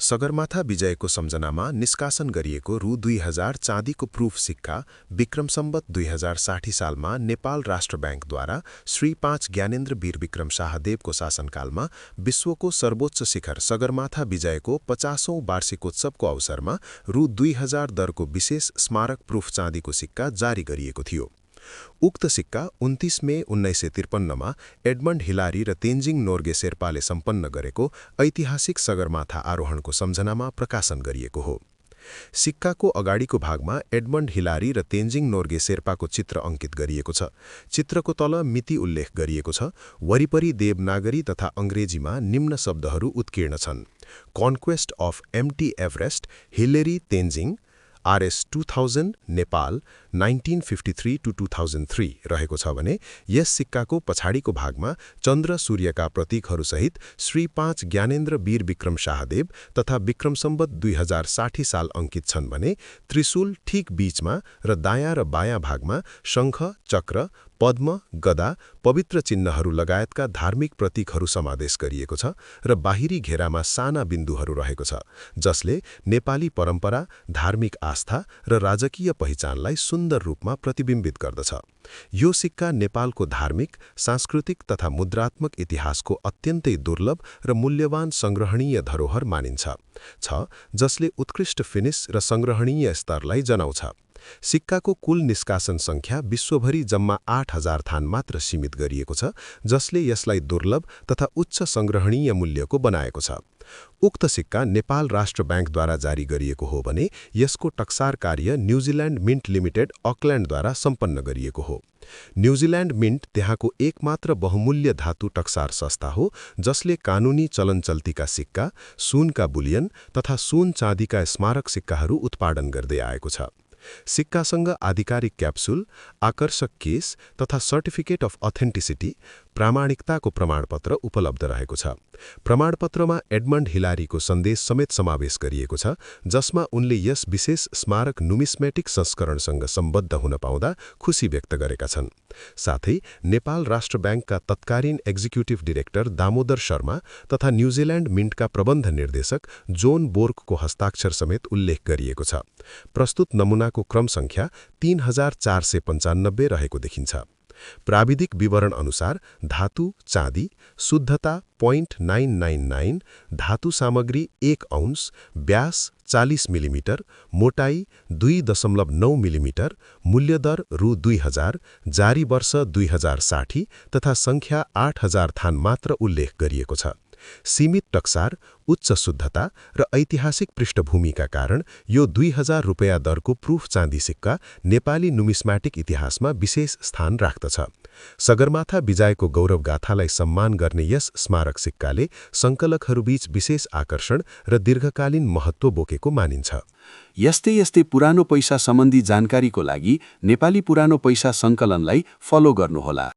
सगरमाथा विजयको सम्झनामा निष्कासन गरिएको रु 2000 चाँदीको प्रुफ सिक्का विक्रम सम्वत 2060 सालमा नेपाल राष्ट्र बैंकद्वारा श्री 5 ज्ञानेन्द्र वीर विक्रम शाहदेवको शासनकालमा विश्वको सर्वोच्च शिखर सगरमाथा विजयको 50औं वार्षिकोत्सवको अवसरमा रु 2000 दरको विशेष स्मारक प्रुफ चाँदीको सिक्का जारी गरिएको थियो। उक्त सिक्का 29 मे 1953मा एडमन्ड हिलारी र तेन्जिङ नोर्गे शेर्पाले सम्पन्न गरेको ऐतिहासिक सगरमाथा आरोहणको सम्झनामा प्रकाशन गरिएको हो। सिक्काको अगाडिको भागमा एडमन्ड हिलारी र तेन्जिङ नोर्गे शेर्पाको चित्र अंकित गरिएको छ। चित्रको तल मिति उल्लेख गरिएको छ। वरिपरि देवनागरी तथा अंग्रेजीमा निम्न शब्दहरू उत्कीर्ण छन्। Conquest of MT Everest Hillary Tenzing RS 2000 Nepal 1953 to 2003 रहेको छ भने यस सिक्काको पछाडिको भागमा चन्द्र सूर्यका प्रतीकहरूसहित श्री 5 ज्ञानेन्द्र वीर विक्रम शाहदेव तथा विक्रम सम्वत 2060 साल अंकित छन् भने त्रिशूल ठिक बीचमा र दायाँ र बायाँ भागमा शङ्ख, चक्र, पद्म, गदा, पवित्र चिन्हहरू लगायतका धार्मिक प्रतीकहरू समावेश गरिएको छ र बाहिरी घेरामा साना बिन्दुहरू रहेको छ जसले नेपाली परम्परा, धार्मिक आस्था र राजकीय पहिचानलाई सुन्दर रूपमा प्रतिबिम्बित गर्दछ। यो सिक्का नेपालको धार्मिक, सांस्कृतिक तथा मुद्रात्मक इतिहासको अत्यन्तै दुर्लभ र मूल्यवान संग्रहणीय धरोहर मानिन्छ जसले उत्कृष्ट फिनिश र संग्रहणीय स्तरलाई जनाउँछ। सिक्काको कुल निष्कासन संख्या विश्वभरि जम्मा 8000 थान मात्र सीमित गरिएको छ जसले यसलाई दुर्लभ तथा उच्च संग्रहणीय मूल्यको बनाएको छ। उक्त सिक्का नेपाल राष्ट्र बैंकद्वारा जारी गरिएको हो भने यसको टक्सार कार्य न्युजिल्यान्ड मिन्ट लिमिटेड अकल्यान्डद्वारा सम्पन्न गरिएको हो। न्युजिल्यान्ड मिन्ट त्यहाँको एकमात्र बहुमूल्य धातु टक्सार संस्था हो जसले कानुनी चलनचल्तीका सिक्का, सुनका बुलियन तथा सुन चाँदीका स्मारक सिक्काहरू उत्पादन गर्दै आएको छ। सिक्कासँग आधिकारिक क्याप्सुल, आकर्षक केस तथा सर्टिफिकेट अफ अथेन्टिसिटी प्रामाणिकताको प्रमाणपत्र उपलब्ध रहेको छ। प्रमाणपत्रमा एडमन्ड हिलारीको सन्देश समेत समावेश गरिएको छ जसमा उनले यस विशेष स्मारक नुमिस्मेटिक संस्करणसँग सम्बद्ध हुन पाउँदा खुसी व्यक्त गरेका छन्। साथै नेपाल राष्ट्र बैंकका तत्कालीन एक्जिक्युटिभ डिरेक्टर दामोदर शर्मा तथा न्युजिल्यान्ड मिन्टका प्रबन्ध निर्देशक जोन बोर्कको हस्ताक्षर समेत उल्लेख गरिएको छ। प्रस्तुत नमुनाको क्रम संख्या 3495 रहेको देखिन्छ। प्राविधिक विवरण अनुसार धातु चाँदी, शुद्धता 0.999, धातु सामग्री 1 औंस, व्यास 40 मिलिमिटर, मोटाई 2.9 मिलिमिटर, मूल्यदर रु 2000, जारी वर्ष 2060 तथा संख्या 8000 थान मात्र उल्लेख गरिएको छ। सीमित टक्सार, उच्च शुद्धता र ऐतिहासिक पृष्ठभूमिका कारण यो 2000 रुपैयाँ दरको प्रुफ चाँदी सिक्का नेपाली नुमिस्मेटिक इतिहासमा विशेष स्थान राख्दछ। सगरमाथा विजयको गौरवगाथालाई सम्मान गर्ने यस स्मारक सिक्काले संकलकहरूबीच विशेष आकर्षण र दीर्घकालीन महत्त्व बोकेको मानिन्छ। यस्तै पुरानो पैसा सम्बन्धी जानकारीको लागि नेपाली पुरानो पैसा संकलनलाई फलो गर्नुहोला।